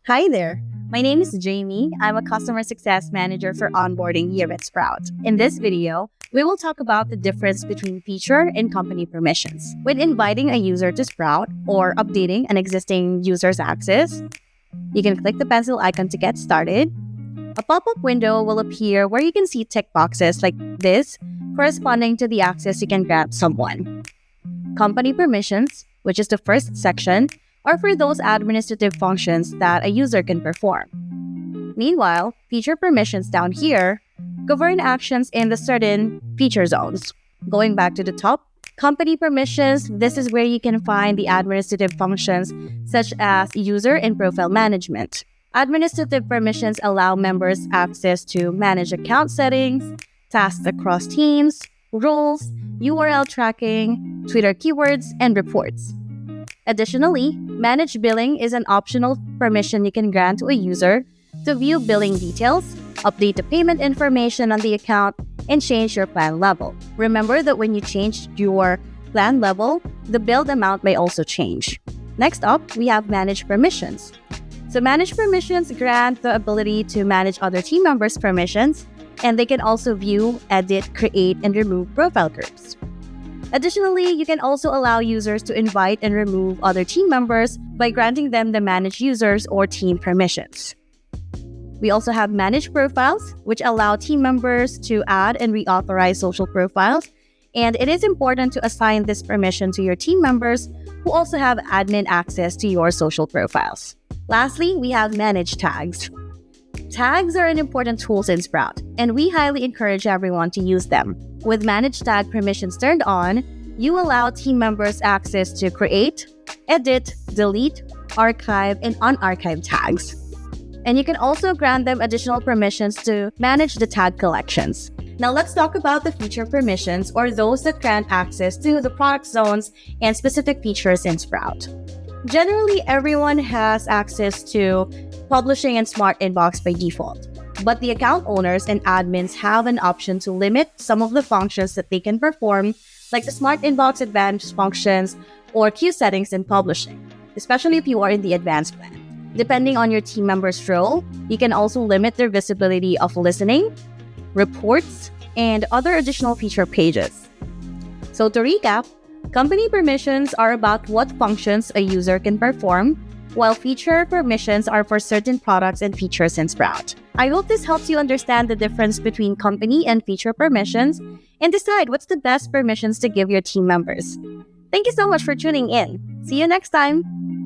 Hi there. My name is Jamie. I'm a customer success manager for onboarding here at Sprout. In this video, we will talk about the difference between feature and company permissions. When inviting a user to Sprout or updating an existing user's access, you can click the pencil icon to get started. A pop-up window will appear where you can see tick boxes like this corresponding to the access you can grant someone. Company permissions, which is the first section, are for those administrative functions that a user can perform. Meanwhile, feature permissions down here govern actions in the certain feature zones. Going back to the top, company permissions, this is where you can find the administrative functions such as user and profile management. Administrative permissions allow members access to manage account settings, tasks across teams, roles, URL tracking, Twitter keywords, and reports. Additionally, manage billing is an optional permission you can grant to a user to view billing details, update the payment information on the account, and change your plan level. Remember that when you change your plan level, the billed amount may also change. Next up, we have manage permissions. So manage permissions grant the ability to manage other team members' permissions, and they can also view, edit, create, and remove profile groups. Additionally, you can also allow users to invite and remove other team members by granting them the manage users or team permissions. We also have manage profiles, which allow team members to add and reauthorize social profiles, and it is important to assign this permission to your team members who also have admin access to your social profiles. Lastly, we have manage tags. Tags are an important tool in Sprout, and we highly encourage everyone to use them. With manage tag permissions turned on, you allow team members access to create, edit, delete, archive, and unarchive tags. And you can also grant them additional permissions to manage the tag collections. Now let's talk about the feature permissions, or those that grant access to the product zones and specific features in Sprout. Generally, everyone has access to publishing and smart inbox by default, but the account owners and admins have an option to limit some of the functions that they can perform, like the smart inbox advanced functions or queue settings in publishing, especially if you are in the advanced plan. Depending on your team member's role, you can also limit their visibility of listening, reports, and other additional feature pages. So to recap, company permissions are about what functions a user can perform, while feature permissions are for certain products and features in Sprout. I hope this helps you understand the difference between company and feature permissions and decide what's the best permissions to give your team members. Thank you so much for tuning in. See you next time!